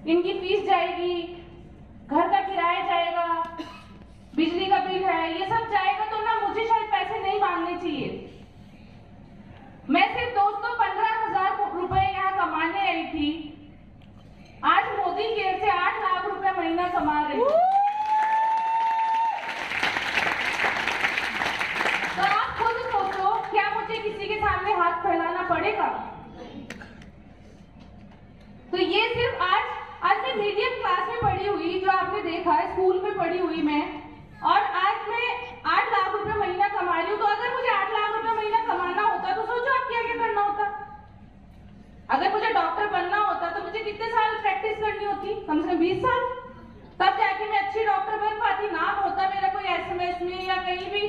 इनकी फीस जाएगी, घर का किराया जाएगा, बिजली का बिल है, ये सब जाएगा तो ना मुझे शायद पैसे नहीं मांगने चाहिए। मैं सिर्फ दोस्तों 15,000 रुपए यहाँ कमाने आई थी, आज मोदी केयर से 8 लाख रुपए महीना कमा रही हूँ। तो आप खुद सोचो, क्या मुझे किसी के सामने हाथ फैलाना पड़ेगा? तो ये सिर्फ आज मैं मीडियम क्लास में पढ़ी हुई, जो आपने देखा है स्कूल में पढ़ी हुई मैं, और आज मैं 8 लाख रुपए महीना कमा रही हूँ। तो अगर मुझे 8 लाख रुपए महीना कमाना होता तो सोचो आप क्या क्या करना होता। अगर मुझे डॉक्टर बनना होता तो मुझे कितने साल प्रैक्टिस करनी होती? कम से कम 20 साल, तब जाके मैं अच्छी डॉक्टर बन पाती। नाम होता मेरा कोई एसएमएस में, या कहीं भी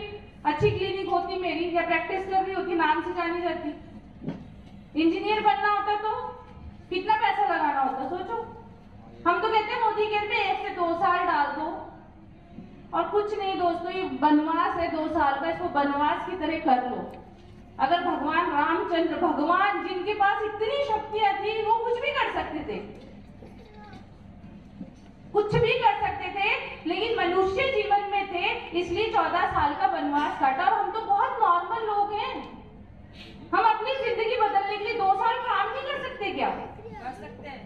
अच्छी क्लिनिक होती मेरी, या प्रैक्टिस कर रही होती, नाम से जानी जाती। इंजीनियर बनना होता तो कितना पैसा लगाना होता सोचो। हम तो कहते हैं मोदी केयर पे 1 से 2 साल डाल दो, और कुछ नहीं दोस्तों, ये बनवास है 2 साल का, इसको बनवास की तरह कर लो। अगर भगवान रामचंद्र, भगवान जिनके पास इतनी शक्तियां थी, वो कुछ भी कर सकते थे, कुछ भी कर सकते थे, लेकिन मनुष्य जीवन में थे, इसलिए 14 साल का वनवास काटा। और हम तो बहुत नॉर्मल लोग हैं, हम अपनी जिंदगी बदलने के लिए 2 साल काम नहीं कर सकते क्या? कर सकते हैं।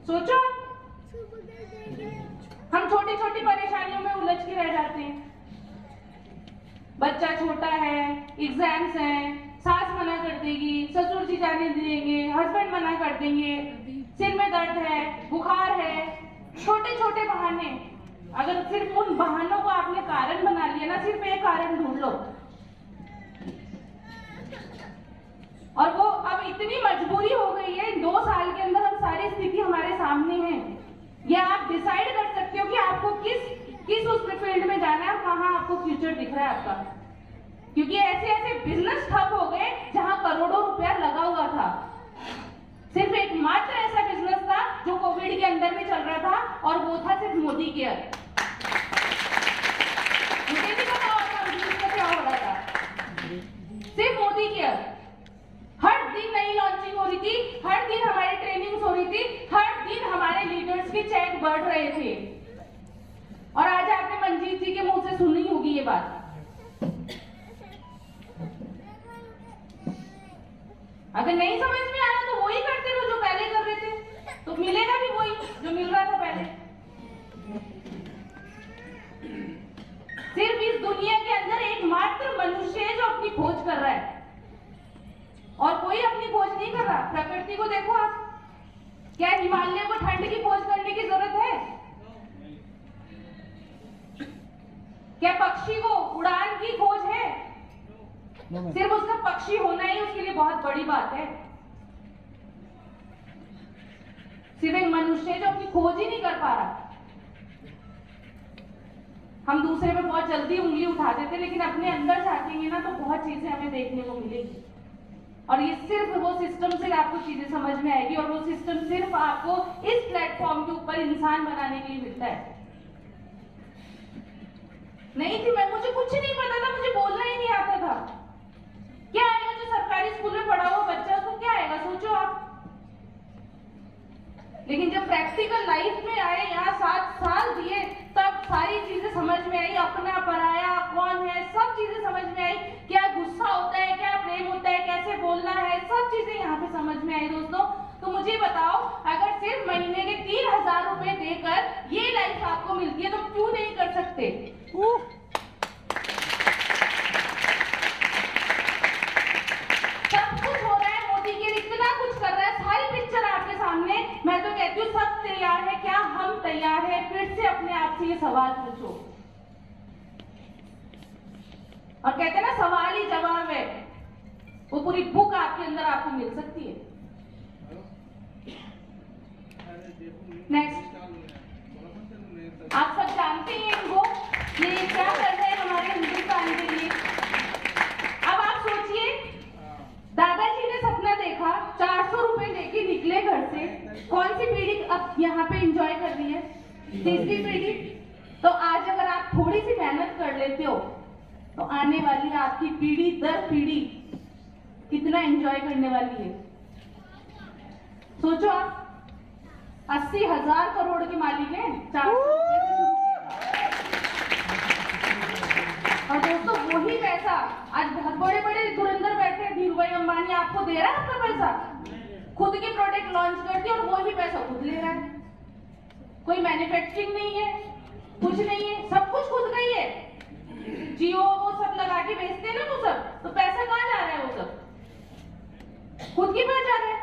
सोचो, हम छोटी छोटी परेशानियों में उलझ के रह जाते हैं। बच्चा छोटा है, एग्जाम्स हैं, सास मना कर देगी, ससुर जी जाने देंगे, हस्बैंड मना कर देंगे, सिर में दर्द है, बुखार है, छोटे छोटे बहाने। अगर सिर्फ उन बहानों को आपने कारण बना लिया ना, सिर्फ एक कारण ढूंढ लो, और वो अब इतनी मजबूरी हो गई है, 2 साल के अंदर हम सारी स्थिति हमारे सामने है। या आप डिसाइड कर सकते हो कि आपको किस उस फील्ड में जाना है और कहाँ आपको फ्यूचर दिख रहा है आपका। क्योंकि ऐसे ऐसे बिजनेस ठप हो गए जहां करोड़ों रुपया लगा हुआ था। सिर्फ एकमात्र ऐसा बिजनेस था जो कोविड के अंदर में चल रहा था, और वो था सिर्फ मोदी केयर। मुझे भी पता होता बिजनेस क्या हो रहा था, सिर्फ मोदी केयर। हर दिन नई लॉन्चिंग हो रही थी, हर दिन हमारी ट्रेनिंग्स हो रही थी, हर दिन हमारे लीडर्स के चेक बढ़ रहे थे। और आज आपने मंजीत जी के मुंह से सुनी होगी ये बात। अगर नहीं समझ में आया तो वही करते रहो जो पहले कर रहे थे, तो मिलेगा भी वही जो मिल रहा था पहले। सिर्फ इस दुनिया के अंदर एकमात्र मनुष्य है जो अपनी खोज कर रहा है, और कोई अपनी खोज नहीं कर रहा। प्रकृति को देखो आप, क्या हिमालय को ठंड की खोज करने की जरूरत है? क्या पक्षी को उड़ान की खोज है? सिर्फ उसका पक्षी होना ही उसके लिए बहुत बड़ी बात है। सिर्फ एक मनुष्य जो अपनी खोज ही नहीं कर पा रहा। हम दूसरे पे बहुत जल्दी उंगली उठा देते, लेकिन अपने अंदर झांकेंगे ना तो बहुत चीजें हमें देखने को मिलेगी। और ये सिर्फ वो सिस्टम से आपको चीजें समझ में आएगी, और वो सिस्टम सिर्फ आपको इस प्लेटफॉर्म के ऊपर इंसान बनाने के लिए मिलता है। नहीं थी मैं, मुझे कुछ नहीं पता था, मुझे बोलना ही नहीं आता था। क्या आएगा जो सरकारी स्कूल में पढ़ा हुआ बच्चा, उसको क्या आएगा सोचो आप। लेकिन जब प्रैक्टिकल लाइफ में आए, यहाँ 7 साल दिए, तब सारी चीजें समझ में आई। अपना पराया कौन है, सब चीजें समझ में आई। क्या गुस्सा होता है, क्या प्रेम होता है, कैसे बोलना है, सब चीजें यहाँ पे समझ में आई दोस्तों। तो मुझे बताओ, अगर सिर्फ महीने के 3,000 रुपए देकर ये लाइफ आपको मिलती है तो क्यों नहीं कर सकते? सब कुछ हो रहा है, मोदी के इतना कुछ कर रहा है, सारी पिक्चर आपके सामने। मैं तो कहती हूँ सब तैयार है, क्या हम तैयार है? फिर से अपने आप से ये सवाल पूछो, और कहते हैं ना सवाल ही जवाब है। वो पूरी बुक आपके अंदर आपको मिल सकती है। नेक्स्ट, आप सब जानते हैं इनको, ये क्या कर रहे हैं हमारे हिंदुस्तान के लिए। अब आप सोचिए, दादाजी ने सपना देखा, 400 रुपए लेके निकले घर से। कौन सी पीढ़ी अब यहाँ पे एंजॉय कर रही है? तीसरी पीढ़ी। तो आज अगर आप थोड़ी सी मेहनत कर लेते हो तो आने वाली आपकी पीढ़ी दर पीढ़ी कितना एंजॉय करने वाली है, सोचो आप। 80,000 करोड़ के मालिक हैं, 400 रुपए से शुरू किया। और दोस्तों वही पैसा आज बहुत बड़े बड़े धुरंधर बैठे हैं, धीरू भाई अंबानी आपको दे रहा है आपका पैसा, खुद के प्रोडक्ट लॉन्च करते और वही पैसा खुद ले रहा है। कोई मैन्युफैक्चरिंग नहीं है, कुछ नहीं है, सब कुछ खुद का ही है। जियो वो सब लगा के बेचते हैं ना वो सब, तो पैसा कहाँ जा रहा है? वो सब खुद के पास जा रहा है।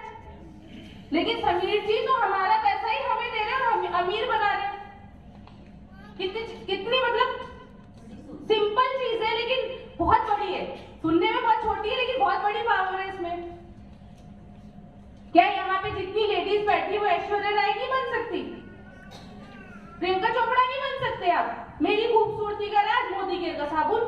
लेकिन समीर जी तो हमारा पैसा ही हमें दे रहे हैं और हम अमीर बना रहे हैं। कितनी मतलब सिंपल चीज है लेकिन बहुत बड़ी है, सुनने में बहुत छोटी है लेकिन बहुत बड़ी पावर है इसमें। क्या यहाँ पे जितनी लेडीज बैठी वो ऐश्वर्या राय नहीं बन सकती, प्रियंका चोपड़ा नहीं बन सकते आप? मेरी खूबसूरती का राज मोदी केयर का साबुन।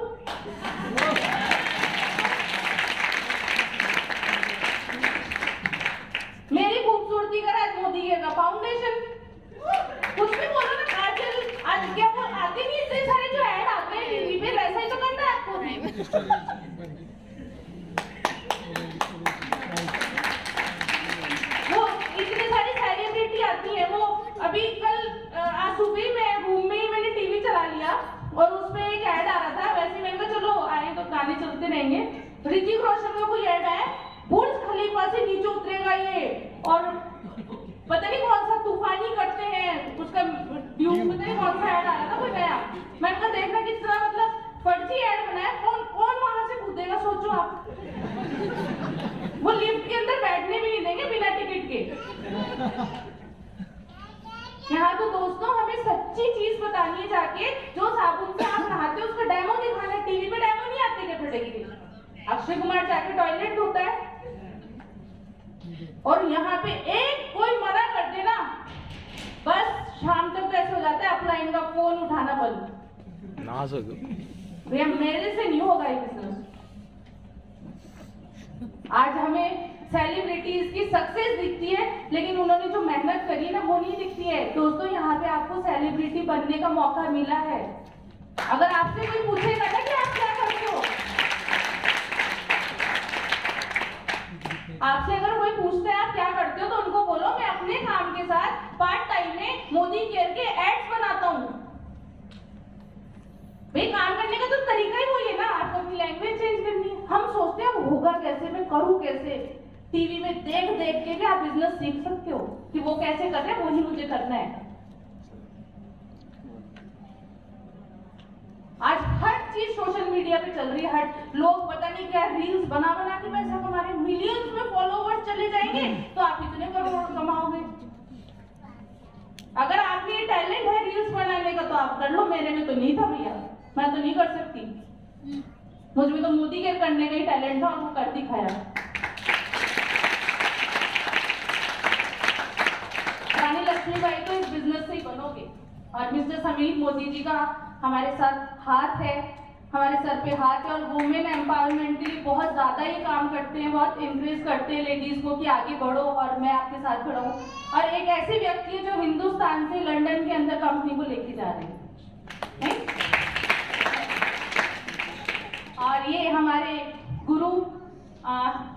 मेरी खूबसूरती का राज मोदी केयर का फाउंडेशन। कुछ भी बोलो ना, काजल आज क्या वो आते नहीं, इतने सारे जो ऐड आते हैं टीवी पे, वैसा ही तो करना है आपको भी। वो इतनी सारी सेलिब्रिटी आती है। वो अभी कल आज सुबह मैं रूम में ही मैंने टीवी चला लिया और उसमें एक ऐड आ रहा था। वैसे मैंने कहा चलो आए तो गाने चलते रहेंगे। ऋतिक रोशन का कोई ऐड आया, बुर्ज खलीफा से नीचे उतरेगा ये और पता नहीं कौन सा तूफानी करते हैं, उसका ड्यूब पता नहीं कौन सा ऐड आ रहा था कोई नया। मैंने कहा देखना किस तरह मतलब फर्जी ऐड बनाया, कौन कौन वहां से कूदेगा सोचो आप। वो लिफ्ट के अंदर बैठने भी नहीं देंगे बिना टिकट के। यहाँ तो दोस्तों हमें सच्ची चीज बतानी है जाके, जो साबुन से आप नहाते हो उसका डेमो दिखाना है। टीवी पे डेमो नहीं आते क्या फटे के? अक्षय कुमार जाके टॉयलेट धोता है और यहाँ पे एक कोई मना कर देना, बस शाम तक कैसे हो जाता है अपना इनका फोन उठाना बंद। भैया मेरे से नहीं होगा ये बिजनेस। आज हमें सेलिब्रिटीज की सक्सेस दिखती है लेकिन उन्होंने जो मेहनत करी है ना वो नहीं दिखती है। दोस्तों यहाँ पे आपको सेलिब्रिटी बनने का मौका मिला है। अगर आपसे कोई पूछेगा ना कि आप क्या करते हो, आपसे अगर कोई पूछता है आप क्या करते हो तो उनको बोलो मैं अपने काम के साथ पार्ट टाइम में मोदी केयर के एड्स बनाता हूँ। भाई काम करने का तो तरीका ही वही है ना, आपको अपनी लैंग्वेज चेंज करनी है। हम सोचते हैं होगा कैसे, मैं करूँ कैसे। टीवी में देख देख के भी आप बिजनेस सीख सकते हो कि वो कैसे कर रहे हैं, वही मुझे करना है। आज हर चीज सोशल मीडिया पे चल रही है, हर लोग पता नहीं क्या रील्स बना बना के पैसा कमा रहे हैं। मिलियंस में फॉलोवर्स चले जाएंगे तो आप इतने करोड़ कमाओगे। अगर आप में टैलेंट है रील्स बनाने का तो आप कर लो, मेरे में तो नहीं था भैया, मैं तो नहीं कर सकती। मुझ में तो मोदी केयर करने का ही टैलेंट था और वो कर दिखाया। रानी लक्ष्मीबाई तो इस बिजनेस से ही बनोगे और मिस्टर समीर मोदी जी का हमारे साथ हाथ है, हमारे सर पे हाथ है और वुमेन एम्पावरमेंट के लिए बहुत ज्यादा ये काम करते हैं, बहुत इंकरेज करते हैं लेडीज को कि आगे बढ़ो और मैं आपके साथ खड़ा हूँ। और एक ऐसे व्यक्ति है जो हिंदुस्तान से लंदन के अंदर कंपनी को लेके जा रहे हैं। और ये हमारे गुरु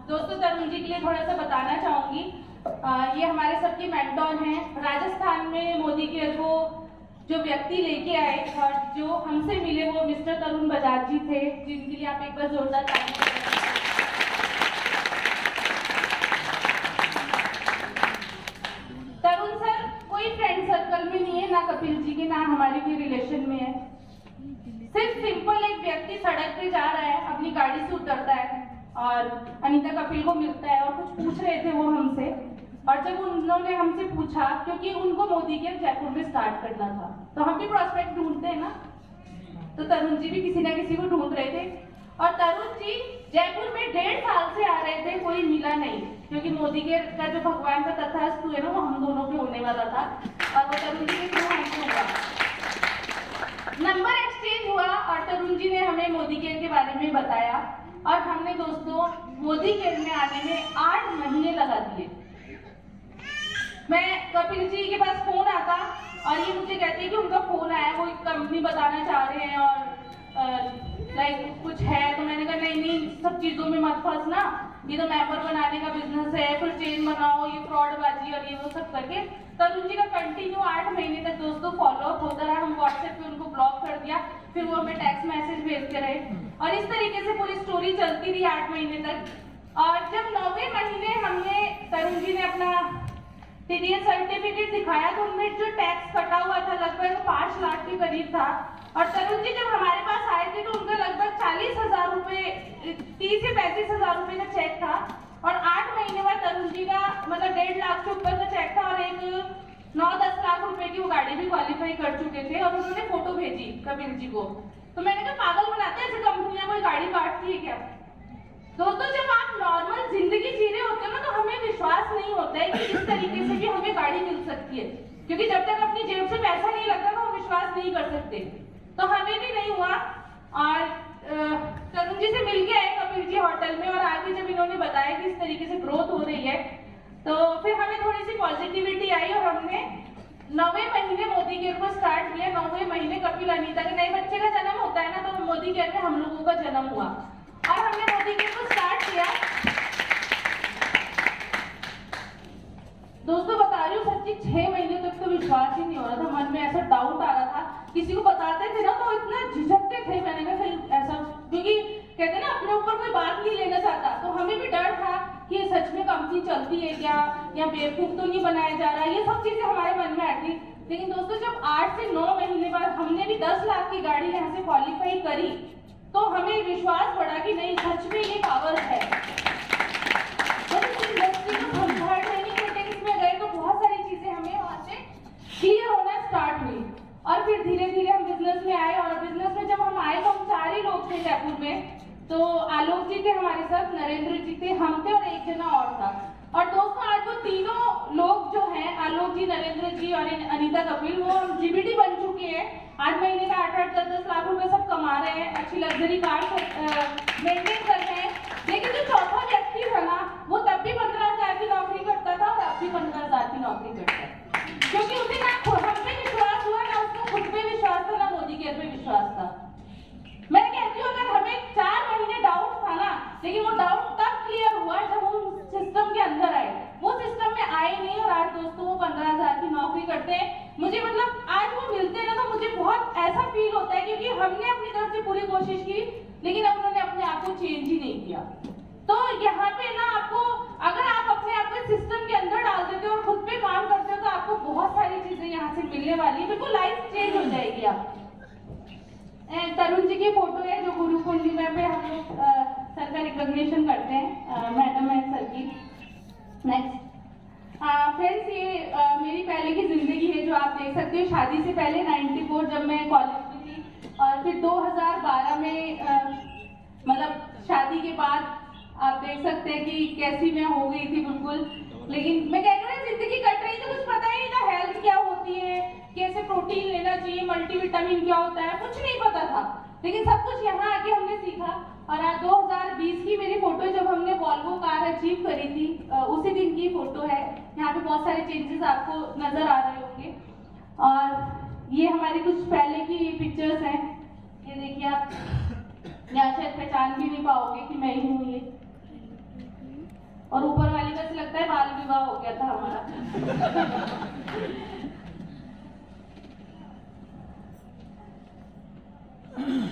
दोस्तों तरुण जी के लिए थोड़ा सा बताना चाहूंगी। ये हमारे सबके मेंटोर हैं। राजस्थान में मोदी केयर को जो व्यक्ति लेके आए और जो हमसे मिले वो मिस्टर तरुण बजाज जी थे, जिनके लिए आप एक बार जोरदार ताली बजाएं। तरुण सर कोई फ्रेंड सर्कल में नहीं है, ना कपिल जी के ना हमारे भी रिलेशन में है। सिर्फ सिंपल एक व्यक्ति सड़क पे जा रहा है, अपनी गाड़ी से उतरता है और अनीता कपिल को मिलता है और कुछ पूछ रहे थे वो हमसे। और जब उन्होंने हमसे पूछा, क्योंकि उनको मोदी केयर जयपुर में स्टार्ट करना था, तो हम भी प्रोस्पेक्ट ढूंढते हैं ना, तो तरुण जी भी किसी ना किसी को ढूंढ रहे थे। और तरुण जी जयपुर में 1.5 साल से आ रहे थे, कोई मिला नहीं, क्योंकि मोदी केयर का जो भगवान का तथास्तु है ना वो हम दोनों के होने वाला था और वो तरुण जी के थ्रू हमसे हुआ। नंबर एक्सचेंज हुआ और तरुण जी ने हमें मोदी केयर के बारे में बताया और हमने दोस्तों मोदी केयर में आने में 8 महीने लगा दिए। मैं कपिल जी के पास फोन आता और ये मुझे कहते हैं कि उनका फोन आया, वो एक कंपनी बताना चाह रहे हैं और लाइक कुछ है। तो मैंने कहा नहीं सब चीजों में मत फंसना, ये तो मेंबर बनाने का बिजनेस है, फिर चेन बनाओ, ये फ्रॉडबाजी और ये वो सब करके तरुण जी का कंटिन्यू 8 महीने तक दोस्तों फॉलोअप होता रहा। हम व्हाट्सएप पे उनको ब्लॉक कर दिया, फिर वो हमें टेक्स्ट मैसेज भेजते रहे और इस तरीके से पूरी स्टोरी चलती रही 8 महीने तक। और जब 9वें महीने हमने तरुण जी ने अपना टीडीएस सर्टिफिकेट दिखाया तो उनमें जो टैक्स कटा हुआ था लगभग 5 लाख के करीब था। और तरुण जी जब हमारे पास आए थे तो उनका लगभग 40,000 रुपए, 30 से 35,000 रुपए का चेक था और 8 महीने बाद तरुण जी का मतलब 1.5 लाख से ऊपर का चेक था और एक 9-10 लाख रुपए की वो गाड़ी भी क्वालिफाई कर चुके थे। और उन्होंने फोटो भेजी कपिल जी को, तो मैंने कहा पागल बनाते हैं ऐसे कंपनियां कोई गाड़ी बांटती है क्या। दोस्तों जब आप नॉर्मल जिंदगी जी रहे होते हो ना तो हमें विश्वास नहीं होता है कि इस तरीके से भी हमें गाड़ी मिल सकती है, क्योंकि जब तक अपनी जेब से पैसा नहीं लगता तो हम विश्वास नहीं कर सकते। तो हमें भी नहीं हुआ और तरुण जी से मिल के आए कपिल जी होटल में और आगे जब इन्होंने बताया कि इस तरीके से ग्रोथ हो रही है तो फिर हमें थोड़ी सी पॉजिटिविटी आई और हमने 9वें महीने मोदी केयर को स्टार्ट किया। 9वें महीने कपिल अनीता के नए बच्चे का जन्म होता है ना तो मोदी केयर में हम लोगों का जन्म हुआ और हमने मोदी केयर को स्टार्ट किया। दोस्तों बता रही हूँ सच्ची 6 महीने तक तो विश्वास ही नहीं हो रहा था, मन में ऐसा डाउट आ रहा था। किसी को बताते थे ना तो इतना झिझकते थे, मैंने कहा कहीं ऐसा, क्योंकि कहते ना अपने ऊपर कोई बात नहीं लेना चाहता, तो हमें भी डर था कि ये सच में कंपनी चलती है क्या या बेवकूफ तो नहीं बनाया जा रहा, ये सब चीजें हमारे मन में आती। लेकिन दोस्तों जब 8 से 9 महीने बाद हमने भी 10 लाख की गाड़ी यहाँ से क्वालिफाई करी तो हमें विश्वास बढ़ा कि नहीं सच में ये पावर है। क्लियर होना स्टार्ट हुई और फिर धीरे धीरे हम बिजनेस में आए और बिजनेस में जब हम आए तो हम 4 ही लोग थे जयपुर में। तो आलोक जी थे हमारे साथ, नरेंद्र जी थे, हम थे और एक जना और था। और दोस्तों आज वो तीनों लोग जो हैं आलोक जी, नरेंद्र जी और अनीता कपिल, वो हम जीबीटी बन चुके हैं। 8 महीने का 8-8, 10-10 लाख रुपए सब कमा रहे हैं, अच्छी लग्जरी कार मेंटेन कर रहे हैं। लेकिन जो चौथा व्यक्ति था ना वो तब भी 15,000 की नौकरी करता था और अब भी 15,000 की नौकरी करता है, क्योंकि उसे ना हम पे विश्वास हुआ ना उसको खुद पे विश्वास था ना मोदी केयर पे विश्वास था। मैं कहती हूँ अगर हमें 4 महीने डाउट था ना, लेकिन वो डाउट तब क्लियर हुआ जब हम सिस्टम के अंदर आए। वो सिस्टम में आए नहीं और आज दोस्तों वो 15,000 की नौकरी करते हैं। मुझे मतलब आज वो मिलते हैं ना तो मुझे बहुत ऐसा फील होता है क्योंकि हमने अपनी तरफ से पूरी कोशिश की लेकिन अब उन्होंने अपने आप को चेंज ही नहीं किया। तो यहाँ पे ना आपको अगर आप अपने आप को सिस्टम के अंदर डाल देते हो और खुद पे काम करते हो तो आपको बहुत सारी चीजें यहाँ से मिलने वाली है, बिल्कुल लाइफ चेंज हो जाएगी। आप तरुण जी की फोटो है जो गुरु पूर्णिमा पे हम लोग सर का रिकॉग्निशन करते हैं, मैडम है सर की। नेक्स्ट फ्रेंड्स ये मेरी पहले की जिंदगी है जो आप देख सकते हो। शादी से पहले 94 जब मैं कॉलेज में थी और फिर 2012 में मतलब शादी के बाद आप देख सकते हैं कि कैसी मैं हो गई थी बिल्कुल। लेकिन मैं कह रही हूँ जिंदगी कट रही थी, कुछ पता ही नहीं था हेल्थ क्या होती है, कैसे प्रोटीन लेना चाहिए, मल्टीविटामिन क्या होता है, कुछ नहीं पता था। लेकिन सब कुछ यहाँ आके हमने सीखा। और आज 2020 की मेरी फोटो जब हमने वॉल्वो कार अचीव करी थी उसी दिन की फोटो है। यहाँ पे बहुत सारे चेंजेस आपको नजर आ रहे होंगे और ये हमारी कुछ पहले की पिक्चर्स हैं। ये देखिए आप यहाँ शायद पहचान भी नहीं पाओगे कि मैं ही हूँ ये। और ऊपर वाली का से लगता है बाल विवाह हो गया था हमारा।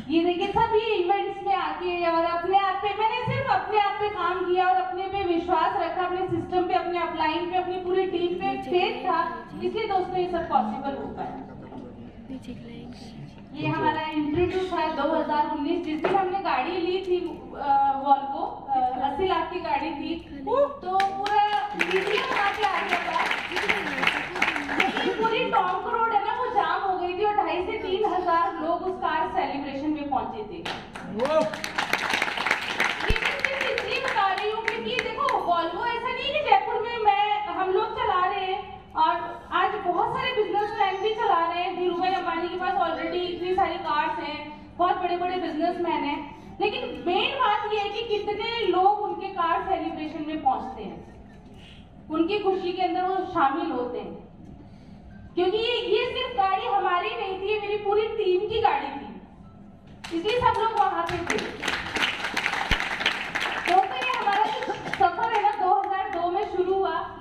ये देखिए सभी इवेंट्स में आके और अपने आप पे मैंने सिर्फ अपने आप पे काम किया और अपने पे विश्वास रखा, अपने सिस्टम पे, अपने अपलाइन पे, अपनी पूरी टीम पे फेथ था, इसलिए दोस्तों ये सब पॉसिबल हो पाया। ये हमारा इंटरव्यू था 2019 जिस दिन हमने गाड़ी ली थी वॉल्वो 80 लाख की गाड़ी थी तो पूरा वीडियो बना के आ गया था। पूरी टॉन्क रोड है ना वो जाम हो गई थी और 2,500 से 3,000 लोग उस कार सेलिब्रेशन में पहुंचे थे। ये इसलिए बता रही हूँ क्योंकि देखो वॉल्वो ऐसा नहीं कि जयपुर में हम लोग चला रहे हैं और आज बहुत सारे बिजनेसमैन भी चला रहे हैं। धीरू भाई अंबानी के पास ऑलरेडी इतनी सारी कार्स हैं, बहुत बड़े बड़े बिजनेसमैन हैं, लेकिन मेन बात यह है कि कितने लोग उनके कार सेलिब्रेशन में पहुंचते हैं, उनकी खुशी के अंदर वो शामिल होते हैं। क्योंकि ये सिर्फ गाड़ी हमारी नहीं थी, ये मेरी पूरी टीम की गाड़ी थी, इसलिए सब लोग वहां पे थे। तो ये हमारा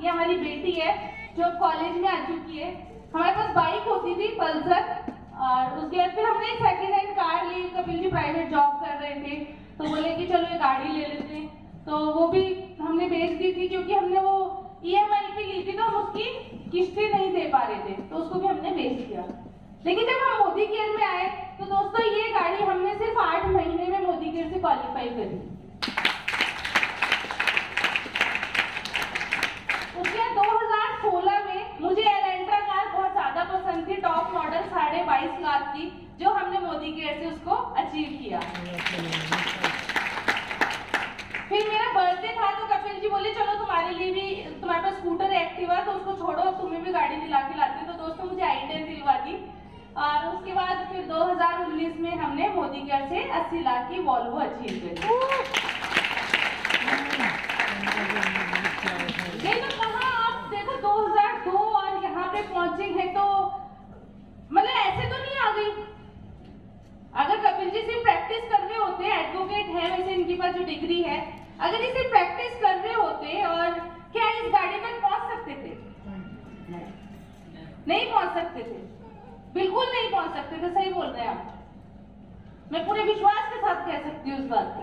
ये हमारी बेटी है जो कॉलेज में आ चुकी है। हमारे पास बाइक होती थी पल्सर, और उसके बाद फिर हमने एक सेकेंड हैंड कार ली। कपिल जी प्राइवेट जॉब कर रहे थे तो बोले कि चलो ये गाड़ी ले लेते हैं, तो वो भी हमने बेच दी थी क्योंकि हमने वो EMI पे ली थी तो हम उसकी किस्तें नहीं दे पा रहे थे, तो उसको भी हमने बेच दिया। लेकिन जब हम मोदी केयर में आए तो दोस्तों ये गाड़ी हमने सिर्फ 8 महीने में मोदी केयर से क्वालिफाई करी। उसके 2016 में मुझे एलेंट्रा कार बहुत ज्यादा पसंद थी, टॉप मॉडल 22.5 लाख की, जो हमने मोदी केयर से उसको अचीव किया। फिर मेरा बर्थडे था तो कपिल जी बोले चलो तुम्हारे लिए भी, तुम्हारे पास स्कूटर एक्टिवा तो उसको छोड़ो, तुम्हें भी गाड़ी दिला के लाते। तो दोस्तों मुझे i10 दिलवा दी, और उसके बाद फिर 2019 में हमने मोदी केयर से 80 लाख की वॉल्वो अचीव करी। ये तो कहाँ आप देखो 2002 और यहाँ पे पहुंचे हैं, तो मतलब ऐसे तो नहीं आ गई। अगर कपिल जी सिर्फ प्रैक्टिस कर रहे होते, एडवोकेट है वैसे इनके पास जो डिग्री है, अगर इसे प्रैक्टिस कर रहे होते और क्या इस गाड़ी तक पहुंच सकते थे? नहीं पहुंच सकते थे, बिल्कुल नहीं पहुंच सकते थे। सही बोल रहे हैं आप, मैं पूरे विश्वास के साथ कह सकती हूँ इस बात को।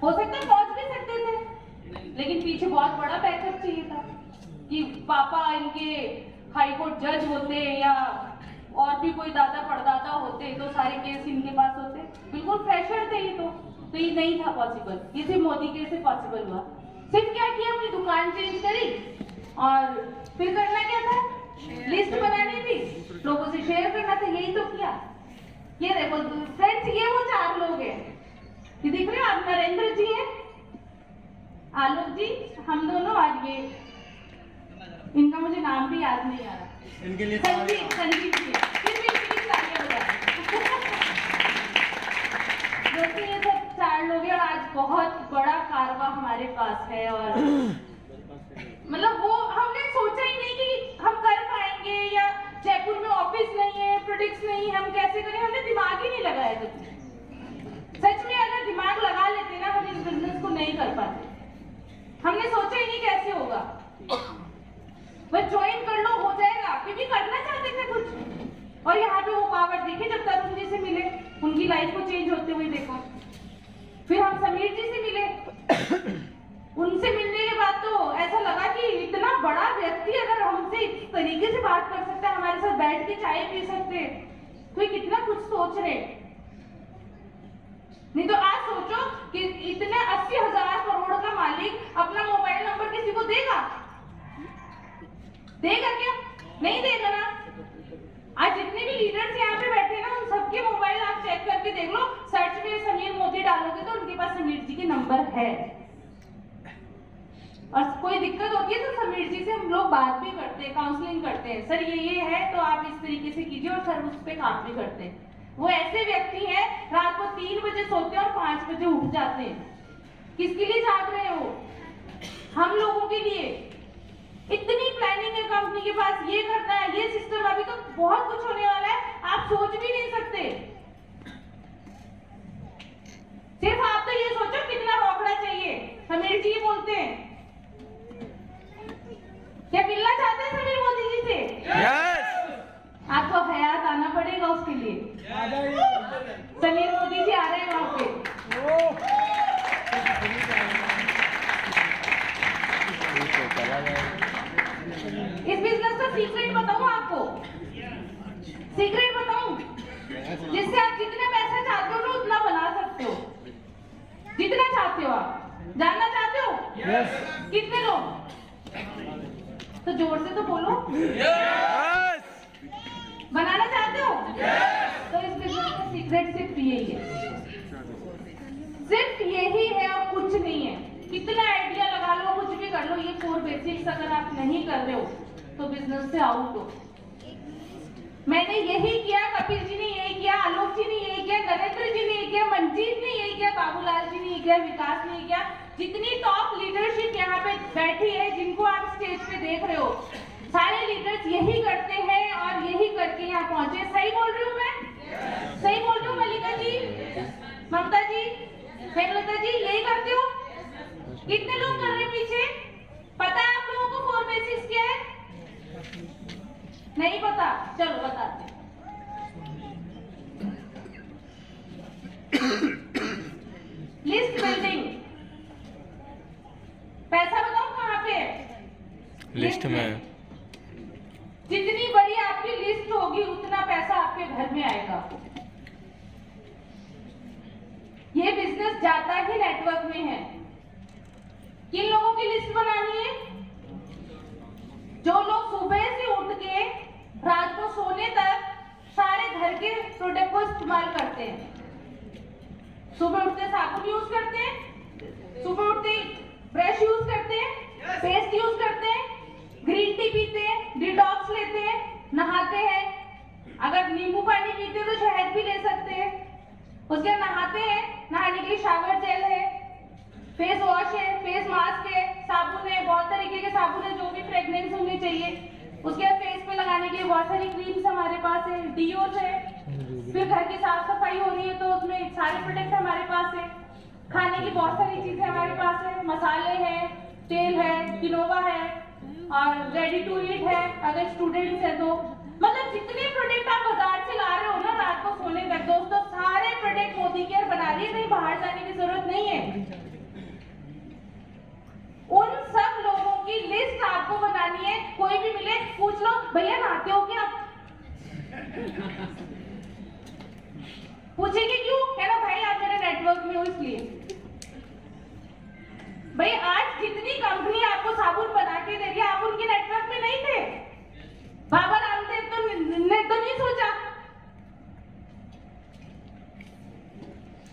हो सकता है पहुंच भी सकते थे, लेकिन पीछे बहुत बड़ा बैकअप चाहिए था कि पापा इनके हाई कोर्ट जज होते या और भी कोई दादा परदादा होते तो सारे केस इनके पास होते। बिल्कुल फ्रेशर थे ये, तो ये नहीं था पॉसिबल। ये सिर्फ मोदी केयर से पॉसिबल हुआ। सिर्फ क्या किया, अपनी दुकान चेंज करी और फिर करना क्या था, लिस्ट बनानी थी, लोगों से शेयर करना था, यही तो किया। ये देखो फ्रेंड्स, ये वो 4 लोग हैं, ये दिख रहे हो आप, नरेंद्र जी हैं, आलोक जी, हम दोनों, और ये इनका मुझे नाम भी याद नहीं आ रहा, इनके लिए संजीव जी। फिर भी इनकी तालियां बजाएं। दोस्तों ये सब 4 लोग हैं और आज बहुत बड़ा कारवा हमारे पास है, और मतलब वो हमने सोचा ही नहीं कि हम कर पाएंगे, या जयपुर में ऑफिस नहीं है, प्रोडक्ट्स नहीं है, हम कैसे करें, हमने दिमाग ही नहीं लगाया कभी। सच में अगर दिमाग लगा लेते ना, हम इस बिजनेस को नहीं कर पाते। हमने सोचा ही नहीं कैसे होगा, बस ज्वाइन कर लो हो जाएगा, क्योंकि करना चाहते थे कुछ। और यहाँ पे वो पावर देखे जब तरुण जी से मिले, उनकी लाइफ को चेंज होते हुए देखा। फिर हम समीर जी से मिले, उनसे मिलने के बाद तो ऐसा लगा कि इतना बड़ा व्यक्ति अगर हमसे इस तरीके से बात कर सकता है, हमारे साथ बैठ के चाय पी सकते, तो ये कितना कुछ सोच रहे। नहीं तो आज सोचो कि इतने 80,000 करोड़ का मालिक अपना मोबाइल नंबर किसी को देगा? देगा क्या? नहीं देगा ना। आज जितने भी लीडर्स यहाँ पे बैठे ना, उन सबके मोबाइल आप चेक करके देख लो, सर्च में समीर मोदी डालोगे तो उनके पास समीर जी के नंबर है। और कोई दिक्कत होती है तो समीर जी से हम लोग बात भी करते हैं, काउंसलिंग करते हैं, सर ये है तो आप इस तरीके से कीजिए, और सर उस पर काम भी करते हैं। वो ऐसे व्यक्ति हैं, रात को 3 बजे सोते हैं और 5 बजे उठ जाते हैं। किसके लिए जाग रहे हो? हम लोगों के लिए। इतनी प्लानिंग है कंपनी के पास, ये करना है, ये सिस्टम, अभी तो बहुत कुछ होने वाला है, आप सोच भी नहीं सकते। सिर्फ आप तो ये सोचो कितना रोकड़ा चाहिए। समीर जी बोलते हैं, क्या मिलना चाहते हैं समीर मोदी जी से? यस। आपको हयात आना पड़ेगा उसके लिए। समीर मोदी जी आ रहे हैं वहां पे। इस बिजनेस का सीक्रेट बताऊं आपको, सीक्रेट बताऊं, जिससे आप जितने पैसा चाहते हो ना उतना बना सकते हो, जितना चाहते हो। आप जानना चाहते हो? यस। कितने लोग? तो जोर से तो बोलो। यस। बनाना चाहते हो? तो इस बिजनेस का सीक्रेट सिर्फ यही है, सिर्फ यही है और कुछ नहीं है। कितना आइडिया लगा लो, कुछ भी कर लो, ये 4 बेसिक्स अगर आप नहीं कर रहे हो तो बिजनेस से आउट हो। मैंने यही किया, कपिल जी ने यही किया, आलोक जी ने यही किया, नरेंद्र जी ने यही किया, मंजीत ने यही किया, बाबूलाल जी ने यही किया, विकास ने यही किया। जितनी टॉप लीडरशिप यहाँ पे बैठी है, जिनको आप स्टेज पे देख रहे हो, सारे लीडर्स यही करते हैं और यही करके यहाँ पहुंचे। सही बोल रही हूँ मैं? सही बोल रही हूँ मल्लिका जी, ममता जी, हेमलता जी, यही करते हो? कितने लोग कर रहे हैं पीछे? पता है आप लोगों को 4 बेसिक्स क्या है? नहीं पता? चलो बताते हैं। लिस्ट बिल्डिंग, पैसा बताओ कहाँ पे है? लिस्ट में। जितनी बड़ी आपकी लिस्ट होगी उतना पैसा आपके घर में आएगा। ये बिजनेस जाता ही नेटवर्क में है। किन लोगों की लिस्ट बनानी है? जो लोग सुबह से उठ के रात को सोने तक सारे घर के प्रोडक्ट को इस्तेमाल करते हैं। सुबह उठते साबुन यूज करते हैं, सुबह उठते ब्रश यूज करते हैं, पेस्ट यूज करते हैं, ग्रीन टी पीते हैं, डिटॉक्स लेते हैं, नहाते हैं, अगर नींबू पानी पीते हैं तो शहद भी ले सकते हैं, उसके बाद नहाते हैं, नहाने के लिए शावर जेल है, फेस वॉश है, फेस मास्क है, साबुन है, बहुत तरीके के साबुन है जो भी फ्रेग्रेंस होनी चाहिए, उसके बाद फेस पे लगाने के लिए बहुत सारी क्रीम्स हमारे पास है, डिओज है, फिर घर की साफ सफाई हो रही है तो उसमें सारे प्रोडक्ट हमारे पास है, खाने की बहुत सारी चीजें हमारे पास है, मसाले हैं, तेल है, किनोवा है और रेडी टू ईट है अगर स्टूडेंट्स है तो। मतलब जितने प्रोडक्ट आप बाजार से ला रहे हो ना रात को सोने तक, दोस्तों सारे प्रोडक्ट मोदी केयर बना रही है, कहीं बाहर जाने की जरूरत नहीं है। उन सब लोगों की लिस्ट आपको बनानी है। कोई भी मिले पूछ लो, भैया नहाते हो क्या? पूछेंगे क्यों? कहना भाई आप मेरे नेटवर्क में हो इसलिए। भाई आज जितनी कंपनी आपको साबुन बना के दे रही है, आप उनके नेटवर्क में नहीं थे। बाबा रामदेव ने तो नहीं सोचा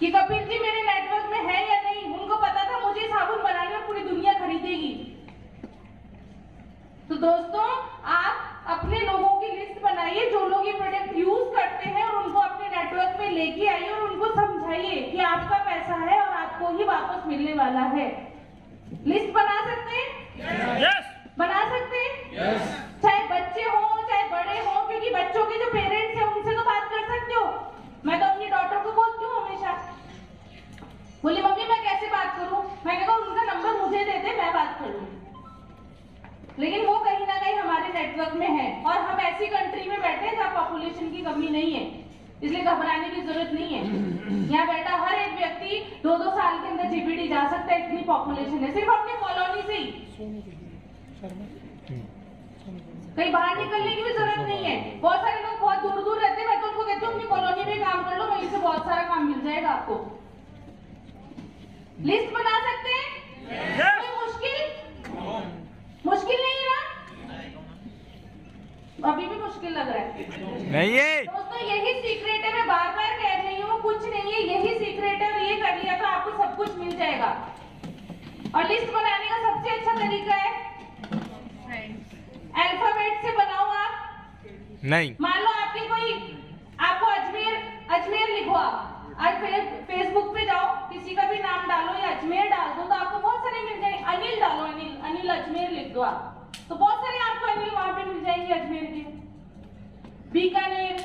कि कपिल जी मेरे नेटवर्क में है या नहीं। उनको पता था मुझे साबुन बनाने में पूरी दुनिया खरीदेगी। तो दोस्तों आप अपने लोगों की लिस्ट बनाइए जो लोग ये प्रोडक्ट यूज करते हैं और उनको अपने नेटवर्क में लेके आइए और उनको समझाइए कि आपका पैसा है और आपको ही वापस मिलने वाला है। लिस्ट बना सकते हैं? यस। बना सकते हैं? यस। चाहे बच्चे हो चाहे बड़े हो, क्योंकि बच्चों के जो पेरेंट्स हैं उनसे तो बात कर सकते हो। मैं तो अपनी डॉटर को बोलती हूँ हमेशा, बोली मम्मी मैं कैसे बात करूँ? मैंने कहा उनका नंबर मुझे दे दे, मैं बात कर लूँ। लेकिन वो कहीं ना कहीं हमारे नेटवर्क में है और हम ऐसी कंट्री में बैठे हैं जहाँ पॉपुलेशन की कमी नहीं है, इसलिए घबराने की जरूरत नहीं है। यहाँ बैठा हर एक व्यक्ति 2-2 साल के अंदर जीबीडी जा सकता है, इतनी पॉपुलेशन है सिर्फ अपनी कॉलोनी से ही। कहीं बाहर निकलने की भी जरूरत नहीं है। बहुत सारे लोग बहुत दूर दूर रहते हैं, मैं तो उनको कहती हूँ अपनी कॉलोनी में काम कर लो, वहीं से बहुत सारा काम मिल जाएगा आपको। लिस्ट बना सकते हैं? कोई मुश्किल नहीं है ना? अभी भी मुश्किल लग रहा है नहीं है दोस्तों। यही सीक्रेट है, मैं बार बार कह रही हूँ, कुछ नहीं है, यही सीक्रेट है और ये कर लिया तो आपको सब कुछ मिल जाएगा। और लिस्ट बनाने का सबसे अच्छा तरीका है अल्फाबेट से बनाओ आप। नहीं। मान लो आपके कोई आपको अजमेर लिखो, आप आज फेसबुक पे जाओ, किसी का भी नाम डालो या अजमेर डाल दो तो आपको बहुत सारे मिल जाएंगे। अनिल डालो, अनिल अजमेर लिख दो आप, तो बहुत सारे आपको अनिल वहां पे मिल जाएंगे अजमेर के। बीकानेर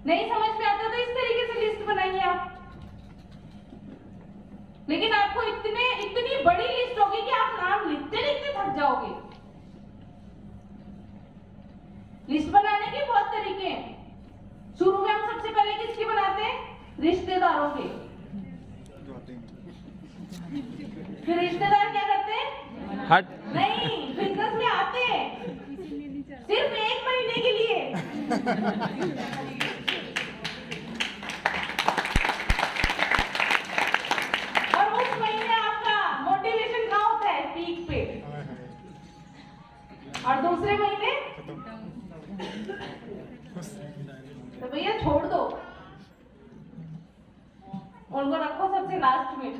नहीं समझ में आता तो इस तरीके से लिस्ट बनाइए आप। लेकिन आपको इतनी बड़ी लिस्ट होगी कि आप नाम लिखते लिखते थक जाओगे। लिस्ट बनाने के बहुत तरीके हैं। शुरू में हम सबसे पहले किसकी बनाते हैं? रिश्तेदारों के। फिर रिश्तेदार क्या करते हैं? हट। नहीं, बिजनेस में आते हैं सिर्फ 1 महीने के लिए। और उस महीने आपका मोटिवेशन कहाँ होता है? पीक पे। और दूसरे महीने तो भैया छोड़ दो, उनको रखो सबसे लास्ट में।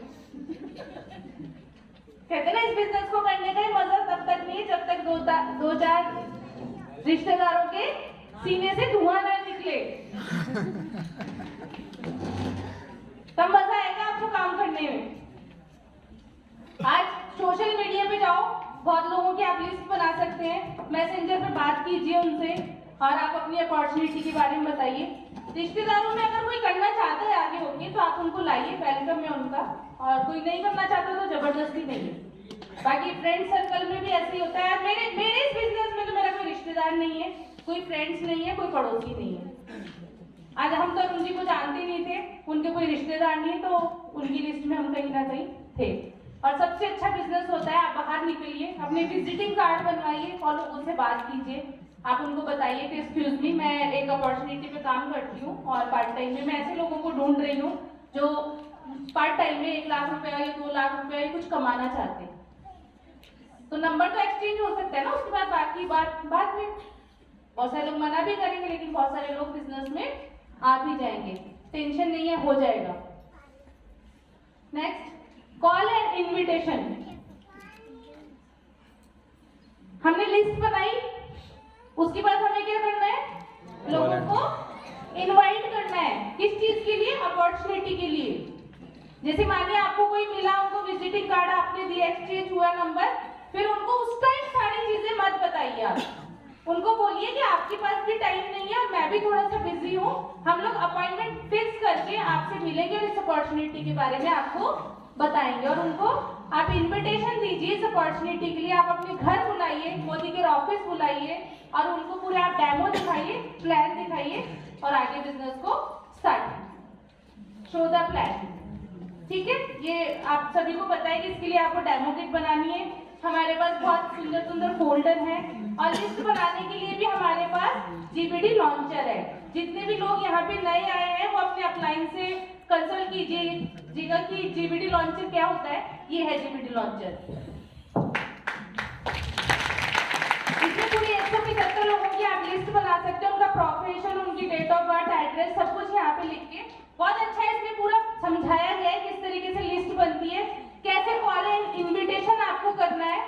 कहते ना इस बिजनेस को करने का ही मजा तब तक नहीं जब तक 2-4 रिश्तेदारों के सीने से धुआं ना निकले, तब मजा आएगा आपको काम करने में। आज सोशल मीडिया पे जाओ, बहुत लोगों की आप लिस्ट बना सकते हैं, मैसेंजर पे बात कीजिए उनसे, और आप अपनी अपॉर्चुनिटी के बारे में बताइए। रिश्तेदारों में अगर कोई करना चाहता है आगे होके तो आप उनको लाइए, वेलकम है उनका, और कोई नहीं करना चाहता तो जबरदस्ती नहीं है। बाकी फ्रेंड सर्कल में भी ऐसे ही होता है। मेरे इस बिजनेस में तो मेरा कोई रिश्तेदार नहीं है, कोई फ्रेंड्स नहीं है, कोई पड़ोसी नहीं है। आज हम तो उनकी को जानते नहीं थे, उनके कोई रिश्तेदार नहीं, तो उनकी लिस्ट में हम कहीं ना कहीं थे। और सबसे अच्छा बिजनेस होता है, आप बाहर निकलिए, अपने विजिटिंग कार्ड बनवाइए और लोगों से बात कीजिए। आप उनको बताइए कि एक्सक्यूज मी, मैं एक अपॉर्चुनिटी पे काम करती हूँ और पार्ट टाइम में मैं ऐसे लोगों को ढूंढ रही हूँ जो पार्ट टाइम में 1 लाख रुपया या 2 लाख रुपया या कुछ कमाना चाहते हैं। तो नंबर तो एक्सचेंज हो सकता है ना, उसके बाद बाकी बात बाद में। बहुत सारे लोग मना भी करेंगे, लेकिन बहुत सारे लोग बिजनेस में आ भी जाएंगे, टेंशन नहीं है, हो जाएगा। Next, call and invitation. हमने लिस्ट बनाई, उसके बाद हमें क्या करना है, लोगों को इनवाइट करना है। किस चीज के लिए, अपॉर्चुनिटी के लिए। जैसे मानिए आपको कोई मिला, उनको विजिटिंग कार्ड आपने दिया, एक्सचेंज हुआ नंबर, फिर उनको उस टाइम सारी चीजें मत बताइए। आप उनको बोलिए कि आपके पास भी टाइम नहीं है और मैं भी थोड़ा सा बिजी हूँ, हम लोग अपॉइंटमेंट फिक्स करके आपसे मिलेंगे और इस अपॉर्चुनिटी के बारे में आपको बताएंगे। और उनको आप इनविटेशन दीजिए इस अपॉर्चुनिटी के लिए। आप अपने घर बुलाइए, मोदी के ऑफिस बुलाइए और उनको पूरे आप डेमो दिखाइए, प्लान दिखाइए और आगे बिजनेस को स्टार्ट, शो द प्लान। ठीक है, ये आप सभी को पता है कि इसके लिए आपको डेमो किट बनानी है। हमारे पास बहुत सुंदर सुंदर फोल्डर है और लिस्ट बनाने के लिए भी हमारे पास जीबीडी लॉन्चर है। जितने भी लोग यहाँ पे नए आए हैं वो अपने अपलाइन से कंसल्ट कीजिएगा कि जीबीडी लॉन्चर क्या होता है। ये है जीबीडी लॉन्चर, इसमें पूरी 175 लोगों की आप लिस्ट बना सकते हैं, उनका प्रोफेशन, उनकी डेट ऑफ बर्थ, एड्रेस, सब कुछ यहाँ पे लिख के। बहुत अच्छा है, इसमें पूरा समझाया गया है किस तरीके से लिस्ट बनती है, कैसे कॉल एंड इनविटेशन आपको करना है,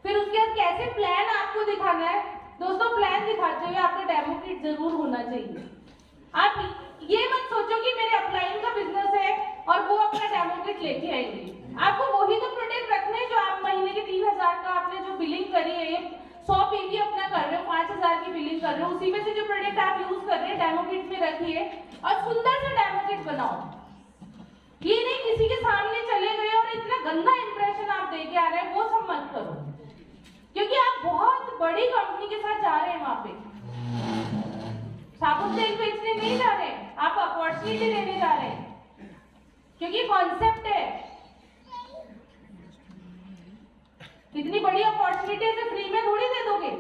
फिर उसके बाद कैसे प्लान आपको दिखाना है। दोस्तों, प्लान दिखाते हुए आपका डेमो किट जरूर होना चाहिए। आप ये मत सोचो कि मेरे अपलाइन का बिजनेस है और वो अपना डेमो किट लेके आएंगे। आपको वही तो प्रोडक्ट रखने हैं जो आप महीने के 3000 का आपने जो बिलिंग करी है, 100 पीवी अपना कर रहे हो, 5000 की बिलिंग कर रहे हो, उसी में से जो प्रोडक्ट आप यूज कर रहे हैं डेमो किट में रखिए और सुंदर सा डेमो किट बनाओ। ये नहीं किसी के सामने चले गए और इतना गंदा इंप्रेशन आप दे के आ रहे हैं, वो सब मत करो, क्योंकि आप बहुत बड़ी कंपनी के साथ जा रहे हैं। वहां पे साबुन तेल बेचने नहीं जा रहे, आप अपॉर्चुनिटी लेने जा रहे हैं, क्योंकि कॉन्सेप्ट है। इतनी बड़ी अपॉर्चुनिटी से फ्री में थोड़ी दे दोगे।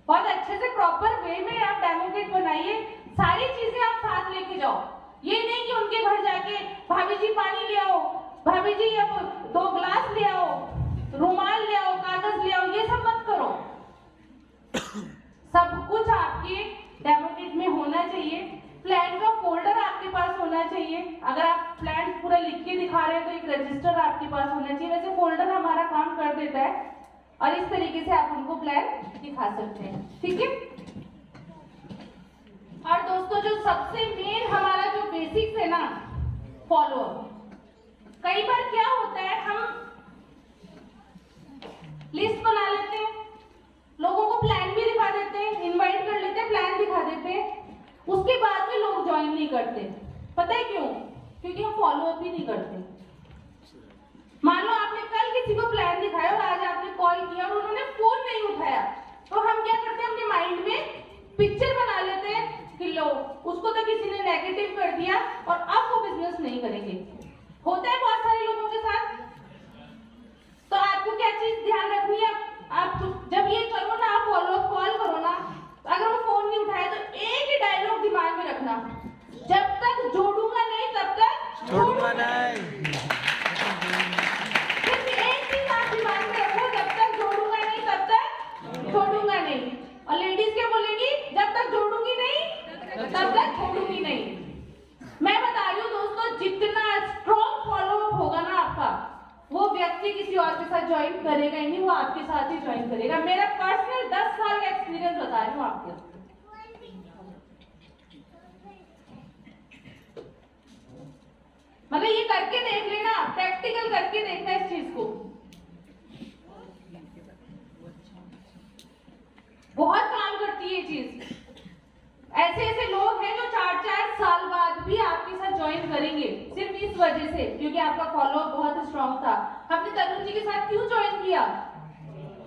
बहुत अच्छे से प्रॉपर वे में आप डेमो किट बनाइए, सारी चीजें आप साथ लेके जाओ। ये नहीं कि उनके घर जाके भाभी जी पानी ले आओ, भाभी जी अब 2 ग्लास ले आओ, रुमाल ले आओ, कागज ले आओ, ये सब मत करो। सब कुछ आपके डेमो किट में होना चाहिए। प्लान का फोल्डर आपके पास होना चाहिए। अगर आप प्लान पूरा लिख के दिखा रहे हैं तो एक रजिस्टर आपके पास होना चाहिए। वैसे फोल्डर हमारा काम कर देता है और इस तरीके से आप उनको प्लान दिखा सकते हैं। ठीक है, और दोस्तों जो सबसे मेन हमारा जो बेसिक्स है ना, फॉलो अप। कई बार क्या होता है, हम लिस्ट बना लेते हैं, लोगों को प्लान भी दिखा देते हैं, इनवाइट कर लेते हैं, प्लान दिखा देते हैं, उसके बाद में लोग ज्वाइन नहीं करते। पता है क्यों? क्योंकि हम फॉलो अप ही नहीं करते। मान लो आपने कल किसी को प्लान दिखाया और आज आपने कॉल किया और उन्होंने फोन नहीं उठाया, तो हम क्या करते हैं, अपने माइंड में पिक्चर बना लेते हैं कि लो उसको तो किसी ने नेगेटिव कर दिया और अब वो बिजनेस नहीं करेंगे। होता है बहुत सारे लोगों के साथ। तो आपको क्या चीज ध्यान रखनी है, आप जब ये करो ना, आप फॉलो अप कॉल करो ना, अगर वो फोन नहीं उठाए तो एक ही डायलॉग दिमाग में रखना, जब तक जोड़ूंगा नहीं तब तक छोड़ूंगा नहीं। सिर्फ एक चीज आप दिमाग में रखो, जब तक जोड़ूंगा नहीं तब तक छोड़ूंगा नहीं। और लेडीज क्या बोलेंगी, जब तक जोड़ूंगी नहीं तब तक छोड़ूंगी नहीं। मैं बता रही हूँ दोस्तों, जितना स्ट्रॉन्ग फॉलो अप होगा ना आपका, वो व्यक्ति किसी और के साथ ज्वाइन करेगा ही नहीं, वो आपके साथ ही ज्वाइन करेगा। मेरा पर्सनल 10 साल का एक्सपीरियंस बता रही हूँ आपको। मतलब ये करके देख लेना, प्रैक्टिकल करके देखना इस चीज को। बहुत काम से, क्योंकि आपका फॉलोअप बहुत स्ट्रांग था। हमने तरुण जी के साथ क्यों ज्वाइन किया?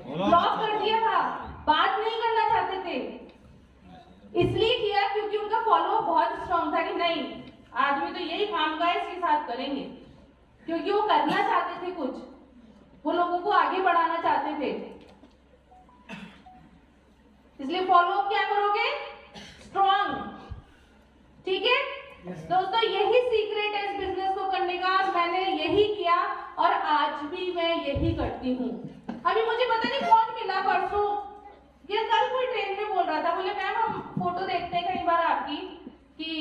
ब्लॉक कर दिया था, बात नहीं करना चाहते थे। इसलिए किया क्योंकि उनका फॉलोअप बहुत स्ट्रांग था कि नहीं, आदमी तो यही काम का है, इसके साथ करेंगे। क्योंकि वो करना चाहते थे कुछ, वो लोगों को आगे बढ़ाना चाहते थे। इसलिए फॉलोअप क्या करोगे? स्ट्रांग। ठीक है दोस्तों, यही सीक्रेट है इस बिजनेस को करने का, और मैंने यही किया और आज भी मैं यही करती हूँ। अभी मुझे पता नहीं कौन मिला परसों या कल, कोई ट्रेन में बोल रहा था, बोले मैम हम फोटो देखते हैं कई बार आपकी कि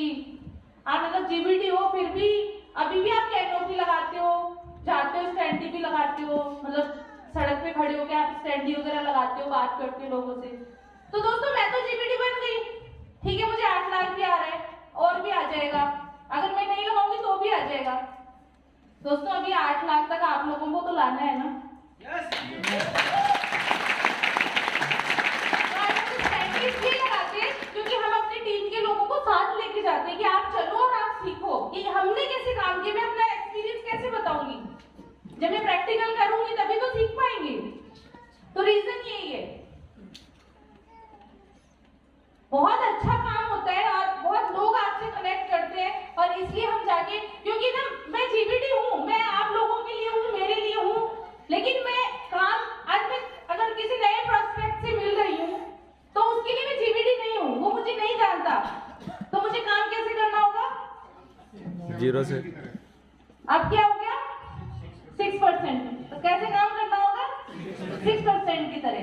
आप मतलब जीबीटी हो, फिर भी अभी भी आप कैनोपी लगाते हो, जाते हो स्टैंडी भी लगाते हो, मतलब सड़क पे खड़े होकर आप स्टैंडी वगैरह लगाते हो, बात करते हो लोगों से। तो दोस्तों मैं तो जीबीटी बन गई। ठीक है, मुझे 8 लाख भी आ रहा है, और भी आ जाएगा, अगर मैं नहीं लगाऊंगी तो भी आ जाएगा। दोस्तों अभी 8 लाख तक आप लोगों को तो लाना है ना? इसलिए लगाते हैं क्योंकि हम अपनी टीम के लोगों को साथ लेके जाते हैं कि आप चलो और आप सीखो कि हमने कैसे काम किया। मैं अपना एक्सपीरियंस कैसे बताऊंगी? जब मैं प्रैक्टिकल करूंगी तभी तो सीख पाएंगे। तो रीजन यही है, बहुत अच्छा काम होता है और बहुत लोग आपसे कनेक्ट करते हैं, और इसलिए हम जाके, क्योंकि ना मैं जीबीटी हूँ, मैं आप लोगों के लिए हूँ, मेरे लिए हूँ, लेकिन मैं काम आज मैं अगर किसी नए प्रोस्पेक्ट से मिल रही हूँ तो उसके लिए मैं जीबीटी नहीं हूँ, वो मुझे नहीं जानता, तो मुझे काम कैसे करना होगा? 0 से। अब क्या हो गया? 6%। तो कैसे काम करना होगा? 6% की तरह।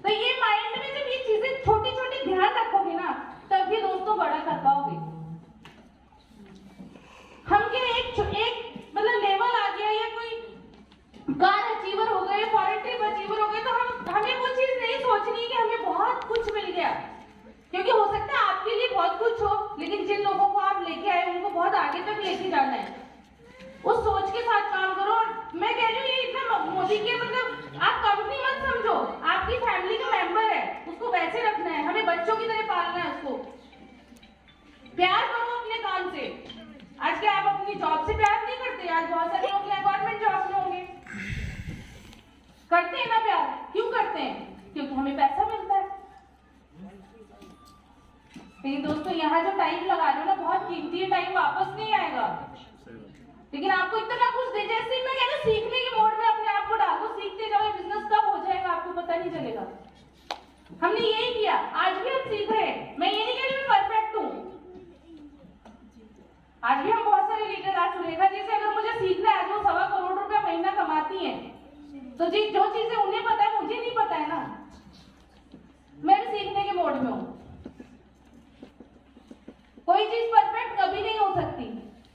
तो ये माइंड में जब ये चीजें छोटी छोटी ध्यान रखोगे ना, तभी दोस्तों बड़ा कर पाओगे। हम क्या एक मतलब लेवल आ गया या कोई कार अचीवर हो गए, फॉरेन ट्रिप अचीवर हो गए, तो हमें वो चीज नहीं सोचनी कि हमें बहुत कुछ मिल गया, क्योंकि हो सकता है आपके लिए बहुत कुछ हो, लेकिन जिन लोगों को आप लेके आए उनको बहुत आगे तक लेके जाना है। उस सोच के साथ काम करो। और मैं कह रही हूँ ये इतना मोदी के मतलब आप कंपनी मत समझो, आपकी फैमिली का मेंबर है, उसको वैसे रखना है, हमें बच्चों की तरह पालना है उसको। प्यार करो अपने काम से। आज के आप अपनी जॉब से प्यार नहीं करते? आज बहुत सारे लोग गवर्नमेंट जॉब में होंगे, करते हैं ना प्यार? क्यों करते हैं? क्योंकि हमें पैसा मिलता है। लेकिन दोस्तों यहाँ जो टाइम लगा रहे हो ना, बहुत कीमती है, टाइम वापस नहीं आएगा। लेकिन आपको इतना कुछ दे, जैसे मैं कह रही हूँ सीखने के मोड में अपने आप को डाल दो, सीखते जाओ, बिजनेस कब हो जाएगा आपको पता नहीं चलेगा। हमने यही किया, आज भी हम सीख रहे हैं। मैं ये नहीं कह रही मैं परफेक्ट हूँ, आज भी हम बहुत सारे लीडर, आज सुरेखा जी से अगर मुझे सीखना है, आज वो 1.25 करोड़ रुपया महीना कमाती हैं, तो जी जो चीजें उन्हें पता है मुझे नहीं पता है ना, मैं भी सीखने के मोड में हूँ। कोई चीज परफेक्ट कभी नहीं हो सकती,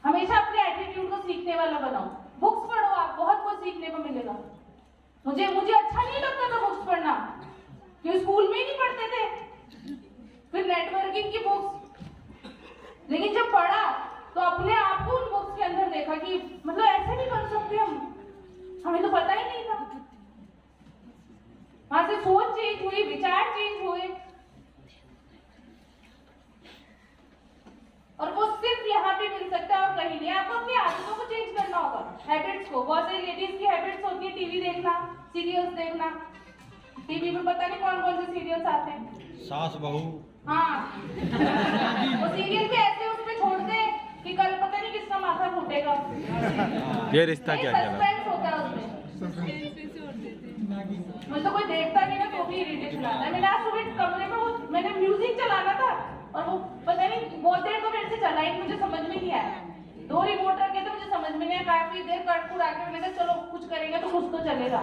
हमेशा अपने एटीट्यूड को सीखने वाला बनाओ। बुक्स पढ़ो, आप बहुत कुछ सीखने को मिलेगा। मुझे अच्छा नहीं लगता था बुक्स पढ़ना, क्योंकि स्कूल में ही नहीं पढ़ते थे, फिर नेटवर्किंग की बुक्स, लेकिन जब पढ़ा तो अपने आप को उन बुक्स के अंदर देखा कि मतलब ऐसे भी कर सकते हम, हमें तो पता ही नहीं था। वहां से सोच चेंज हुई, विचार चेंज हुए, और वो सिर्फ यहाँ पे मिल सकता है और कहीं नहीं। आपको अपनी आदतों को चेंज करना होगा, हैबिट्स को। बहुत सारी लेडीज की हैबिट्स होती है टीवी देखना, सीरियल्स देखना। टीवी में पता नहीं कौन कौन से सीरियल्स आते हैं, सास बहू। हाँ वो सीरियल भी ऐसे उस पे छोड़ते हैं कि कल पता नहीं किसका माथा फूटेगा। ये रिश्ता क्या कहलाता है? सस्पेंस होता है उसमें। मुझे तो कोई देखता नहीं ना तो भी इरिटेशन आता है। मैंने आज सुबह कमरे में वो मैंने म्यूजिक चलाना था और वो पता नहीं बहुत देर तो मेरे से चला ही, मुझे समझ में नहीं आया। 2 रिमोट रखे थे, मुझे समझ में नहीं आया, काफी देर कट आके मैंने कहा चलो कुछ करेंगे तो कुछ तो चलेगा,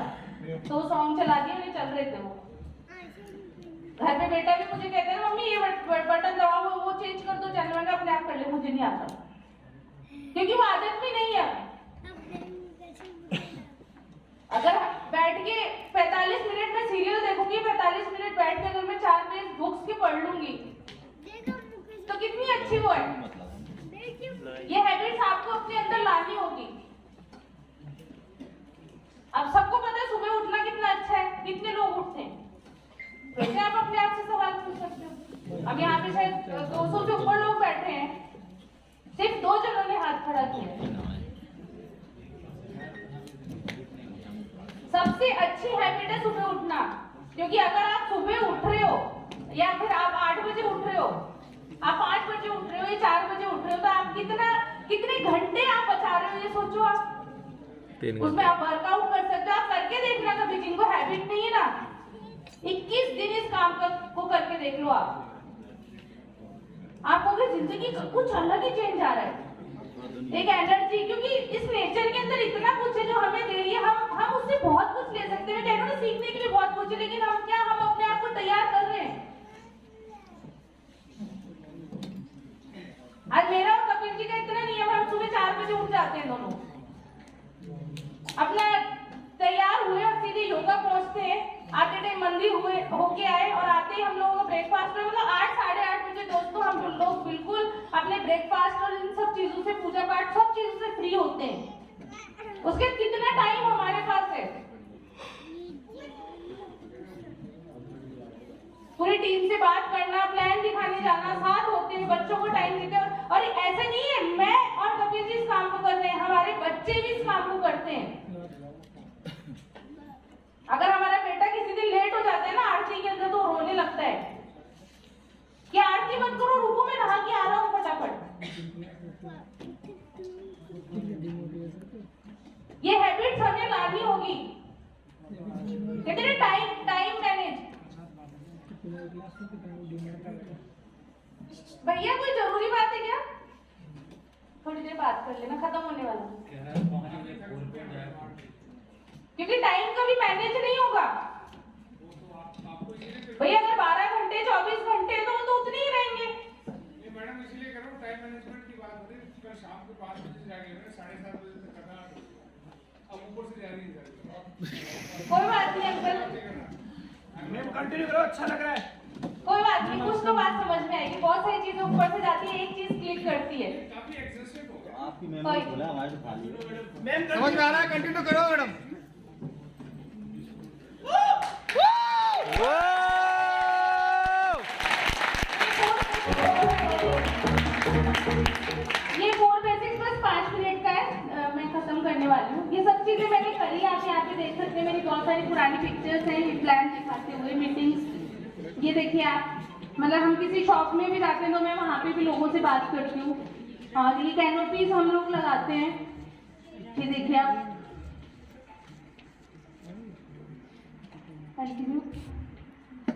तो सॉन्ग चला दिए, उन्हें चल रहे थे वो। घर पे बेटा भी मुझे कहते हैं मम्मी ये बटन दबाओ, वो चेंज कर दो चैनल, मैंने अपने आप कर ले, मुझे नहीं आता क्योंकि वो आदत भी नहीं है। अगर बैठ के 45 मिनट में सीरियल देखूंगी, 45 मिनट बैठ के अगर मैं 4 पेज बुक्स के पढ़ लूंगी तो कितनी अच्छी वो है। ये हैबिट्स आपको अपने अंदर लानी होगी। अब सबको पता है सुबह उठना कितना अच्छा है, कितने लोग उठते हैं, वैसे आप अपने आप से सवाल पूछ सकते हो। अब यहाँ पे शायद 200 से ऊपर लोग बैठे हैं, सिर्फ 2 जनों ने हाथ खड़ा किया। क्योंकि अगर आप सुबह उठ रहे हो या फिर आप 8 बजे उठ रहे हो, आप 5 बजे उठ रहे हो या 4 बजे उठ रहे हो, तो आप कितने घंटे आप बचा रहे हो, ये सोचो आप। 3 उसमें आप वर्कआउट कर सकते हो, आप करके देखना कभी, जिनको हैबिट नहीं है ना, 21 दिन इस काम को करके देख लो आप, आपको भी जिंदगी का कुछ अलग ही चेंज आ रहा है, एक एनर्जी, क्योंकि इस नेचर के अंदर इतना कुछ है जो हमें दे रही है, हम उससे बहुत कुछ ले सकते हैं, कह रहे हो सीखने के लिए बहुत कुछ है, लेकिन हम अपने आप को तैयार कर रहे हैं। आज मेरा और कपिल जी का इतना नियम है, हम सुबह 4 बजे उठ जाते हैं दोनों, अपना तैयार हुए और सीधे योगा पहुंचते हैं, आते टाइम मंदिर हुए होके आए और आते ही हम लोगों को ब्रेकफास्ट में, मतलब 8 साढ़े 8 बजे दोस्तों हम लोग बिल्कुल अपने ब्रेकफास्ट और इन सब चीजों से, पूजा पाठ सब चीजों से फ्री होते हैं। उसके कितना टाइम हमारे पास है, पूरी टीम से बात करना, प्लान दिखाने जाना, साथ होते हैं, बच्चों को टाइम देते हैं, और ऐसा नहीं है मैं और कपिल जी इस काम को कर रहे हैं, हमारे बच्चे भी इस काम को करते हैं। अगर हमारा बेटा किसी दिन लेट हो जाता है ना आरती के अंदर, तो रोने लगता है कि आरती मत करो, रुको मैं नहा के आ रहा हूँ फटाफट। ये हैबिट्स हमें लानी होगी, कहते हैं टाइम मैनेज। भैया कोई जरूरी बात है क्या? थोड़ी देर बात कर लेना, खत्म होने वाला, क्योंकि टाइम कभी मैनेज नहीं होगा भैया। अगर 12 घंटे 24 घंटे तो उतने ही रहेंगे। मैडम इसलिए कह रहा हूँ, टाइम मैनेजमेंट की बात हो रही है, कल शाम को 5 बजे से जाके 7:30 बजे तक करना, अब ऊपर से जा रही है। कोई बात नहीं अंकल, मैम कंटिन्यू करो, अच्छा लग रहा है। कोई बात नहीं, कुछ तो बात समझ में आएगी, बहुत सारी चीजें ऊपर से जाती है, एक चीज क्लिक करती है। काफी एग्जॉस्टेड हो गया आपकी मैम ने बोला हमारे तो खाली मैम, समझ में आ रहा है, कंटिन्यू करो मैडम। ये 4 बेसिक्स बस 5 मिनट का है, मैं खत्म करने वाली हूँ। ये सब चीजें मैंने करी, आप यहाँ पे देख सकते हैं, मेरी बहुत सारी पुरानी पिक्चर्स हैं, प्लान दिखाते हुए मीटिंग्स। ये देखिए आप, मतलब हम किसी शॉप में भी जाते हैं तो मैं वहाँ पे भी लोगों से बात करती हूँ। और ये कैनोपीज हम लोग लगाते हैं, ये देखिए आप, कंटिन्यू।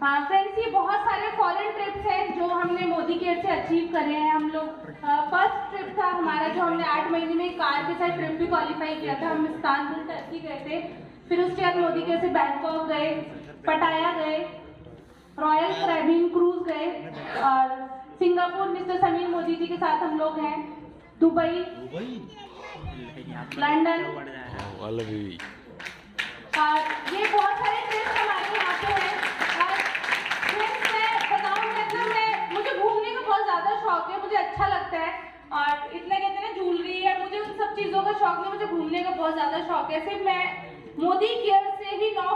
हाँ फ्रेंड्स, ये बहुत सारे फॉरेन ट्रिप्स हैं जो हमने मोदी केयर से अचीव करे हैं हम लोग। फर्स्ट ट्रिप था हमारा जो हमने 8 महीने में कार के साथ ट्रिप भी क्वालिफाई किया था, हम इस्तांबुल टर्की गए थे, फिर उसके बाद मोदी केयर से बैंकॉक गए, पटाया गए, रॉयल कैरिबियन क्रूज गए, और सिंगापुर मिस्टर समीर मोदी जी के साथ हम लोग हैं, दुबई, लंदन, और ये बहुत सारे ट्रिप्स हमारे यहाँ पे हैं। और फ्रेंड्स मैं बताऊँ, मतलब मुझे घूमने का बहुत ज़्यादा शौक है, मुझे अच्छा लगता है, और इतना कहते हैं ना ज्वेलरी है, मुझे उन सब चीज़ों का शौक नहीं, मुझे घूमने का बहुत ज़्यादा शौक है। सिर्फ मैं मोदी केयर से ही 9